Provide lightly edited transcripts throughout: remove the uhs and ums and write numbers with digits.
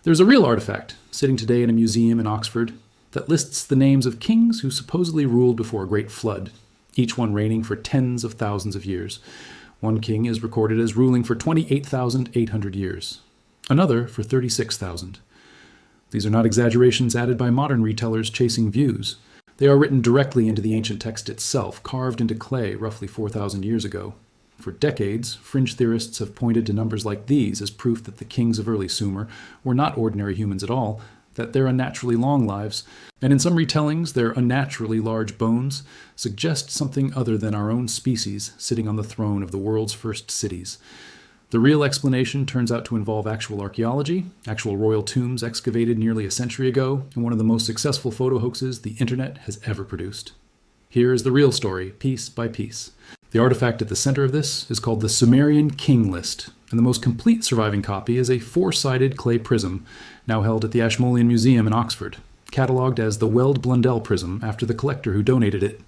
There's a real artifact sitting today in a museum in Oxford that lists the names of kings who supposedly ruled before a great flood, each one reigning for tens of thousands of years. One king is recorded as ruling for 28,800 years, another for 36,000. These are not exaggerations added by modern retellers chasing views. They are written directly into the ancient text itself, carved into clay roughly 4,000 years ago. For decades, fringe theorists have pointed to numbers like these as proof that the kings of early Sumer were not ordinary humans at all, that their unnaturally long lives, and in some retellings their unnaturally large bones, suggest something other than our own species sitting on the throne of the world's first cities. The real explanation turns out to involve actual archaeology, actual royal tombs excavated nearly a century ago, and one of the most successful photo hoaxes the internet has ever produced. Here is the real story, piece by piece. The artifact at the center of this is called the Sumerian King List, and the most complete surviving copy is a four-sided clay prism, now held at the Ashmolean Museum in Oxford, catalogued as the Weld-Blundell prism after the collector who donated it.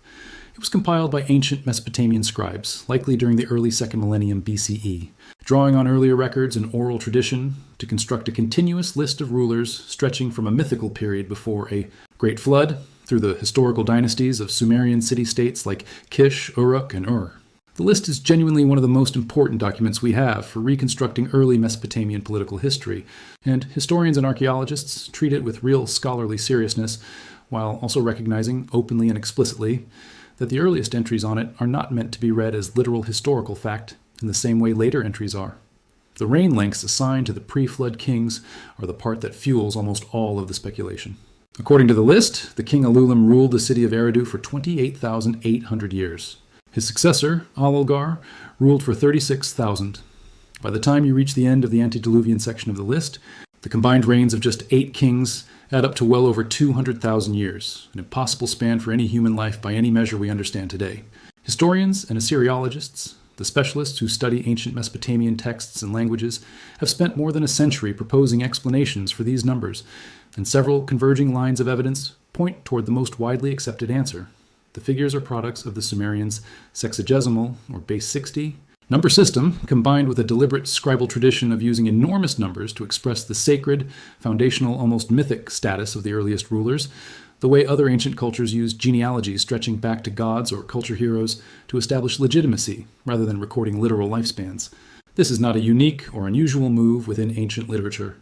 It was compiled by ancient Mesopotamian scribes, likely during the early 2nd millennium BCE, drawing on earlier records and oral tradition to construct a continuous list of rulers stretching from a mythical period before a great flood through the historical dynasties of Sumerian city-states like Kish, Uruk, and Ur. The list is genuinely one of the most important documents we have for reconstructing early Mesopotamian political history, and historians and archaeologists treat it with real scholarly seriousness, while also recognizing, openly and explicitly, that the earliest entries on it are not meant to be read as literal historical fact in the same way later entries are. The reign lengths assigned to the pre-flood kings are the part that fuels almost all of the speculation. According to the list, the king Alulim ruled the city of Eridu for 28,800 years. His successor, Alulgar, ruled for 36,000. By the time you reach the end of the antediluvian section of the list, the combined reigns of just 8 kings add up to well over 200,000 years, an impossible span for any human life by any measure we understand today. Historians and Assyriologists, the specialists who study ancient Mesopotamian texts and languages, have spent more than a century proposing explanations for these numbers, and several converging lines of evidence point toward the most widely accepted answer. The figures are products of the Sumerians' sexagesimal, or base 60, number system, combined with a deliberate scribal tradition of using enormous numbers to express the sacred, foundational, almost mythic status of the earliest rulers, the way other ancient cultures used genealogies stretching back to gods or culture heroes to establish legitimacy, rather than recording literal lifespans. This is not a unique or unusual move within ancient literature.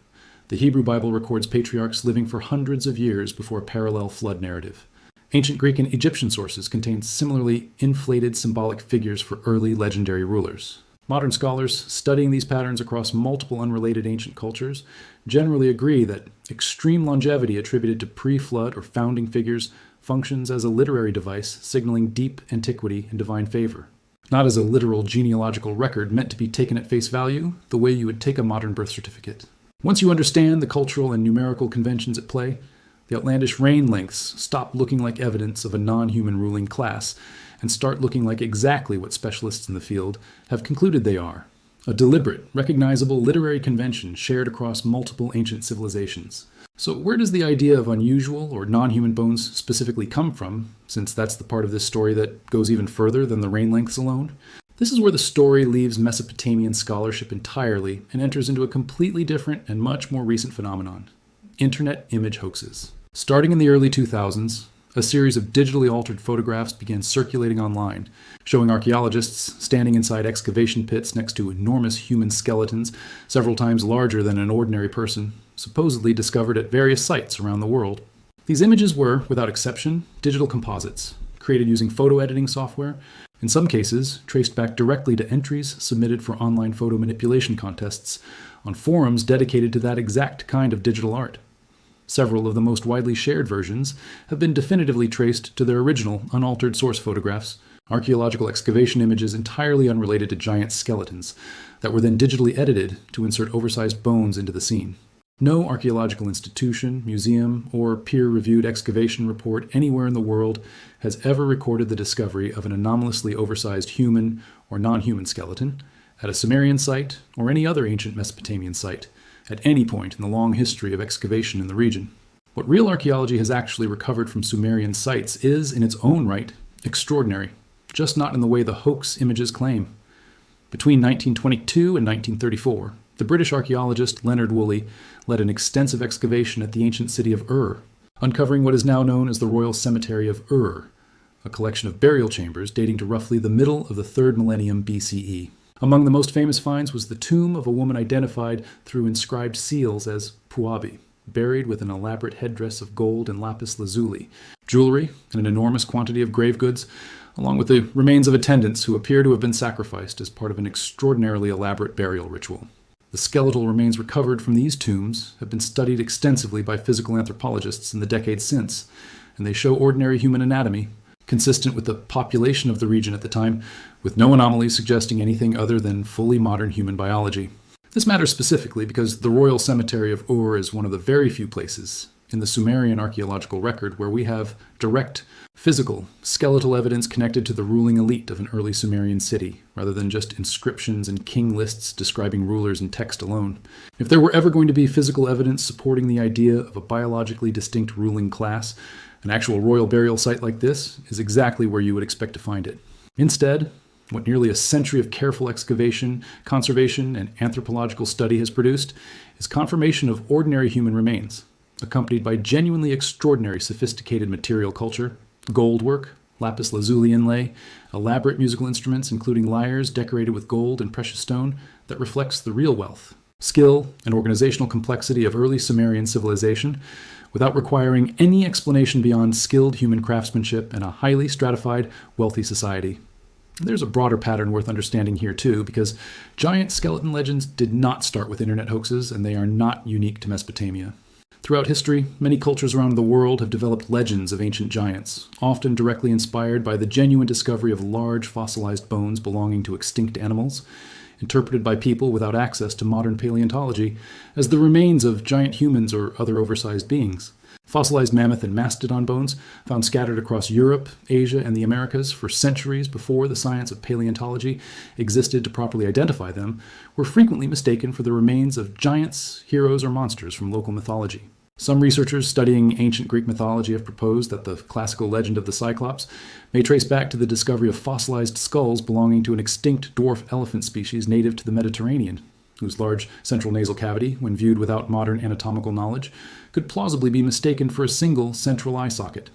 The Hebrew Bible records patriarchs living for hundreds of years before a parallel flood narrative. Ancient Greek and Egyptian sources contain similarly inflated symbolic figures for early legendary rulers. Modern scholars studying these patterns across multiple unrelated ancient cultures generally agree that extreme longevity attributed to pre-flood or founding figures functions as a literary device signaling deep antiquity and divine favor, not as a literal genealogical record meant to be taken at face value the way you would take a modern birth certificate. Once you understand the cultural and numerical conventions at play, the outlandish reign lengths stop looking like evidence of a non-human ruling class and start looking like exactly what specialists in the field have concluded they are: a deliberate, recognizable literary convention shared across multiple ancient civilizations. So where does the idea of unusual or non-human bones specifically come from, since that's the part of this story that goes even further than the reign lengths alone? This is where the story leaves Mesopotamian scholarship entirely and enters into a completely different and much more recent phenomenon: internet image hoaxes. Starting in the early 2000s, a series of digitally altered photographs began circulating online, showing archaeologists standing inside excavation pits next to enormous human skeletons, several times larger than an ordinary person, supposedly discovered at various sites around the world. These images were, without exception, digital composites, created using photo editing software, in some cases traced back directly to entries submitted for online photo manipulation contests on forums dedicated to that exact kind of digital art. Several of the most widely shared versions have been definitively traced to their original, unaltered source photographs, archaeological excavation images entirely unrelated to giant skeletons, that were then digitally edited to insert oversized bones into the scene. No archaeological institution, museum, or peer-reviewed excavation report anywhere in the world has ever recorded the discovery of an anomalously oversized human or non-human skeleton at a Sumerian site or any other ancient Mesopotamian site, at any point in the long history of excavation in the region. What real archaeology has actually recovered from Sumerian sites is, in its own right, extraordinary, just not in the way the hoax images claim. Between 1922 and 1934, The British archaeologist Leonard Woolley led an extensive excavation at the ancient city of Ur, uncovering what is now known as the Royal Cemetery of Ur, a collection of burial chambers dating to roughly the middle of the 3rd millennium BCE. Among the most famous finds was the tomb of a woman identified through inscribed seals as Puabi, buried with an elaborate headdress of gold and lapis lazuli, jewelry, and an enormous quantity of grave goods, along with the remains of attendants who appear to have been sacrificed as part of an extraordinarily elaborate burial ritual. The skeletal remains recovered from these tombs have been studied extensively by physical anthropologists in the decades since, and they show ordinary human anatomy, consistent with the population of the region at the time, with no anomalies suggesting anything other than fully modern human biology. This matters specifically because the Royal Cemetery of Ur is one of the very few places in the Sumerian archaeological record where we have direct, physical, skeletal evidence connected to the ruling elite of an early Sumerian city, rather than just inscriptions and king lists describing rulers in text alone. If there were ever going to be physical evidence supporting the idea of a biologically distinct ruling class, an actual royal burial site like this is exactly where you would expect to find it. Instead, what nearly a century of careful excavation, conservation, and anthropological study has produced is confirmation of ordinary human remains, accompanied by genuinely extraordinary sophisticated material culture, gold work, lapis lazuli inlay, elaborate musical instruments including lyres decorated with gold and precious stone that reflects the real wealth, skill, and organizational complexity of early Sumerian civilization, without requiring any explanation beyond skilled human craftsmanship and a highly stratified, wealthy society. There's a broader pattern worth understanding here too, because giant skeleton legends did not start with internet hoaxes, and they are not unique to Mesopotamia. Throughout history, many cultures around the world have developed legends of ancient giants, often directly inspired by the genuine discovery of large fossilized bones belonging to extinct animals, interpreted by people without access to modern paleontology as the remains of giant humans or other oversized beings. Fossilized mammoth and mastodon bones, found scattered across Europe, Asia, and the Americas for centuries before the science of paleontology existed to properly identify them, were frequently mistaken for the remains of giants, heroes, or monsters from local mythology. Some researchers studying ancient Greek mythology have proposed that the classical legend of the Cyclops may trace back to the discovery of fossilized skulls belonging to an extinct dwarf elephant species native to the Mediterranean, whose large central nasal cavity, when viewed without modern anatomical knowledge, could plausibly be mistaken for a single central eye socket.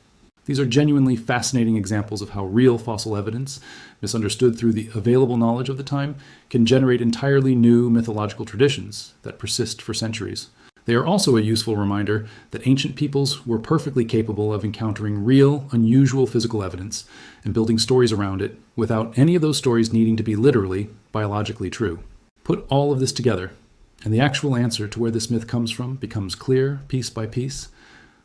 These are genuinely fascinating examples of how real fossil evidence, misunderstood through the available knowledge of the time, can generate entirely new mythological traditions that persist for centuries. They are also a useful reminder that ancient peoples were perfectly capable of encountering real, unusual physical evidence and building stories around it without any of those stories needing to be literally, biologically true. Put all of this together, and the actual answer to where this myth comes from becomes clear piece by piece.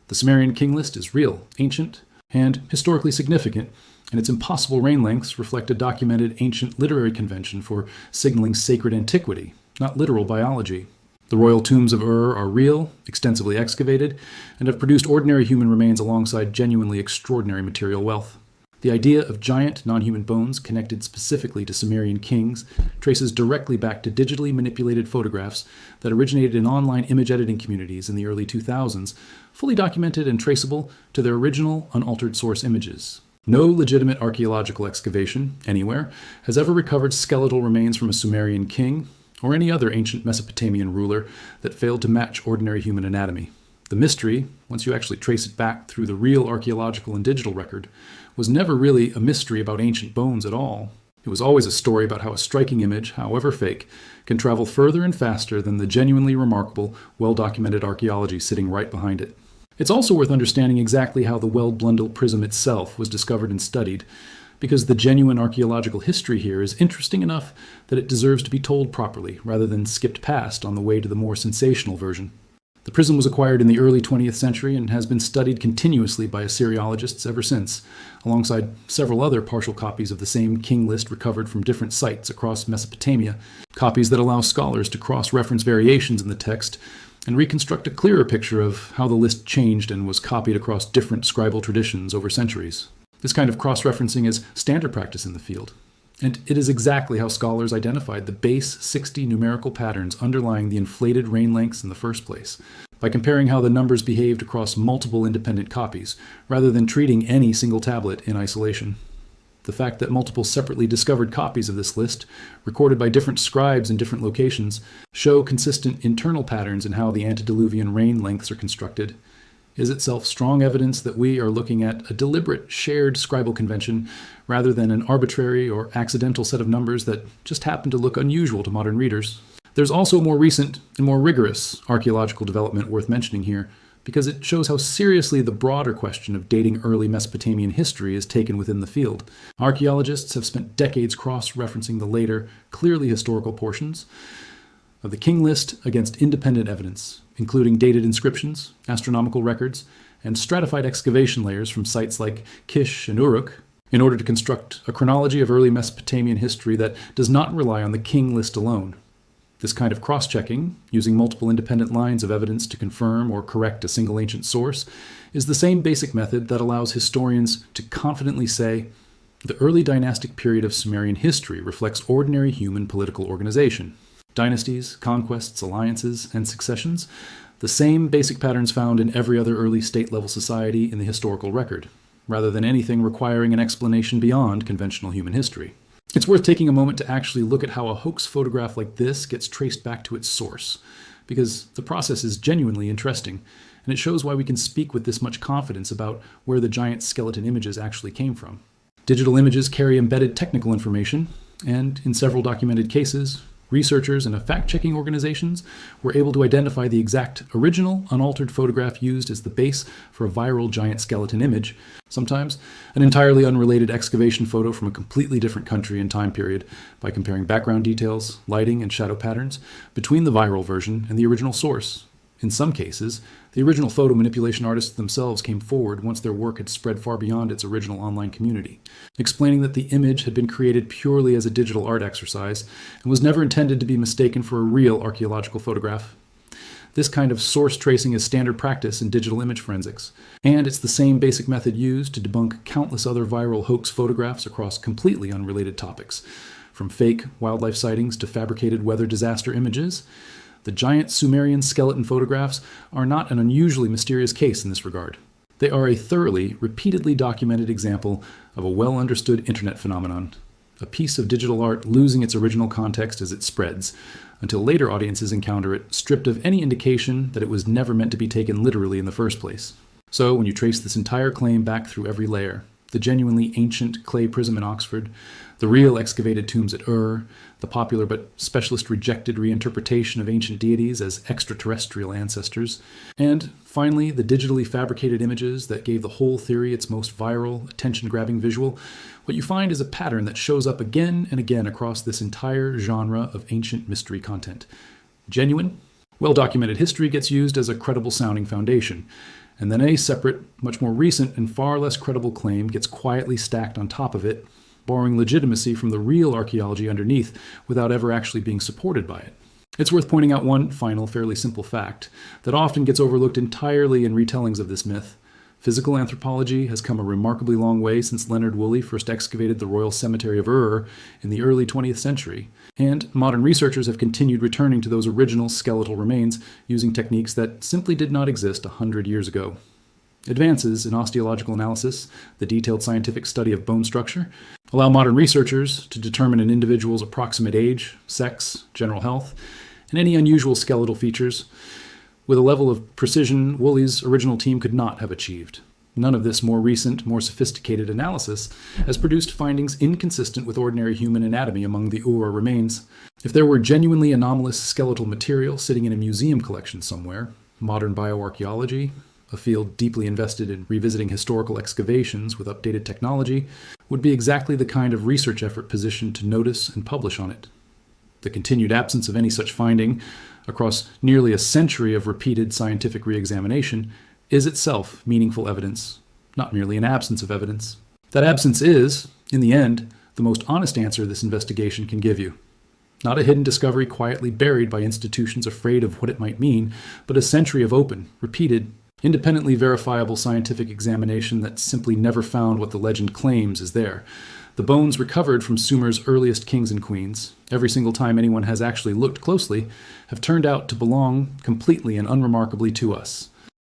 The Sumerian King List is real, ancient, and historically significant, and its impossible reign lengths reflect a documented ancient literary convention for signaling sacred antiquity, not literal biology. The royal tombs of Ur are real, extensively excavated, and have produced ordinary human remains alongside genuinely extraordinary material wealth. The idea of giant, non-human bones connected specifically to Sumerian kings traces directly back to digitally manipulated photographs that originated in online image editing communities in the early 2000s, fully documented and traceable to their original, unaltered source images. No legitimate archaeological excavation, anywhere, has ever recovered skeletal remains from a Sumerian king or any other ancient Mesopotamian ruler that failed to match ordinary human anatomy. The mystery, once you actually trace it back through the real archaeological and digital record, was never really a mystery about ancient bones at all. It was always a story about how a striking image, however fake, can travel further and faster than the genuinely remarkable, well-documented archaeology sitting right behind it. It's also worth understanding exactly how the Weld-Blundell prism itself was discovered and studied, because the genuine archaeological history here is interesting enough that it deserves to be told properly, rather than skipped past on the way to the more sensational version. The prism was acquired in the early 20th century and has been studied continuously by Assyriologists ever since, alongside several other partial copies of the same king list recovered from different sites across Mesopotamia, copies that allow scholars to cross-reference variations in the text and reconstruct a clearer picture of how the list changed and was copied across different scribal traditions over centuries. This kind of cross-referencing is standard practice in the field, and it is exactly how scholars identified the base 60 numerical patterns underlying the inflated reign lengths in the first place, by comparing how the numbers behaved across multiple independent copies, rather than treating any single tablet in isolation. The fact that multiple separately discovered copies of this list, recorded by different scribes in different locations, show consistent internal patterns in how the antediluvian reign lengths are constructed, is itself strong evidence that we are looking at a deliberate, shared scribal convention rather than an arbitrary or accidental set of numbers that just happen to look unusual to modern readers. There's also more recent and more rigorous archaeological development worth mentioning here, because it shows how seriously the broader question of dating early Mesopotamian history is taken within the field. Archaeologists have spent decades cross-referencing the later, clearly historical portions of the King List against independent evidence, including dated inscriptions, astronomical records, and stratified excavation layers from sites like Kish and Uruk, in order to construct a chronology of early Mesopotamian history that does not rely on the King List alone. This kind of cross-checking, using multiple independent lines of evidence to confirm or correct a single ancient source, is the same basic method that allows historians to confidently say, the early dynastic period of Sumerian history reflects ordinary human political organization. Dynasties, conquests, alliances, and successions, the same basic patterns found in every other early state-level society in the historical record, rather than anything requiring an explanation beyond conventional human history. It's worth taking a moment to actually look at how a hoax photograph like this gets traced back to its source, because the process is genuinely interesting, and it shows why we can speak with this much confidence about where the giant skeleton images actually came from. Digital images carry embedded technical information, and in several documented cases, researchers and fact-checking organizations were able to identify the exact original, unaltered photograph used as the base for a viral giant skeleton image, sometimes an entirely unrelated excavation photo from a completely different country and time period, by comparing background details, lighting, and shadow patterns between the viral version and the original source. In some cases, the original photo manipulation artists themselves came forward once their work had spread far beyond its original online community, explaining that the image had been created purely as a digital art exercise and was never intended to be mistaken for a real archaeological photograph. This kind of source tracing is standard practice in digital image forensics, and it's the same basic method used to debunk countless other viral hoax photographs across completely unrelated topics, from fake wildlife sightings to fabricated weather disaster images. The giant Sumerian skeleton photographs are not an unusually mysterious case in this regard. They are a thoroughly, repeatedly documented example of a well-understood internet phenomenon, a piece of digital art losing its original context as it spreads, until later audiences encounter it stripped of any indication that it was never meant to be taken literally in the first place. So when you trace this entire claim back through every layer, the genuinely ancient clay prism in Oxford, the real excavated tombs at Ur, the popular but specialist rejected reinterpretation of ancient deities as extraterrestrial ancestors, and finally the digitally fabricated images that gave the whole theory its most viral, attention-grabbing visual, what you find is a pattern that shows up again and again across this entire genre of ancient mystery content. Genuine, well-documented history gets used as a credible-sounding foundation, and then a separate, much more recent and far less credible claim gets quietly stacked on top of it, borrowing legitimacy from the real archaeology underneath without ever actually being supported by it. It's worth pointing out one final, fairly simple fact that often gets overlooked entirely in retellings of this myth. Physical anthropology has come a remarkably long way since Leonard Woolley first excavated the Royal Cemetery of Ur in the early 20th century, and modern researchers have continued returning to those original skeletal remains using techniques that simply did not exist 100 years ago. Advances in osteological analysis, the detailed scientific study of bone structure, allow modern researchers to determine an individual's approximate age, sex, general health, and any unusual skeletal features with a level of precision Woolley's original team could not have achieved. None of this more recent, more sophisticated analysis has produced findings inconsistent with ordinary human anatomy among the Ur remains. If there were genuinely anomalous skeletal material sitting in a museum collection somewhere, modern bioarchaeology, a field deeply invested in revisiting historical excavations with updated technology, would be exactly the kind of research effort positioned to notice and publish on it. The continued absence of any such finding, across nearly a century of repeated scientific re-examination, is itself meaningful evidence, not merely an absence of evidence. That absence is, in the end, the most honest answer this investigation can give you. Not a hidden discovery quietly buried by institutions afraid of what it might mean, but a century of open, repeated, independently verifiable scientific examination that simply never found what the legend claims is there. The bones recovered from Sumer's earliest kings and queens, every single time anyone has actually looked closely, have turned out to belong completely and unremarkably to us.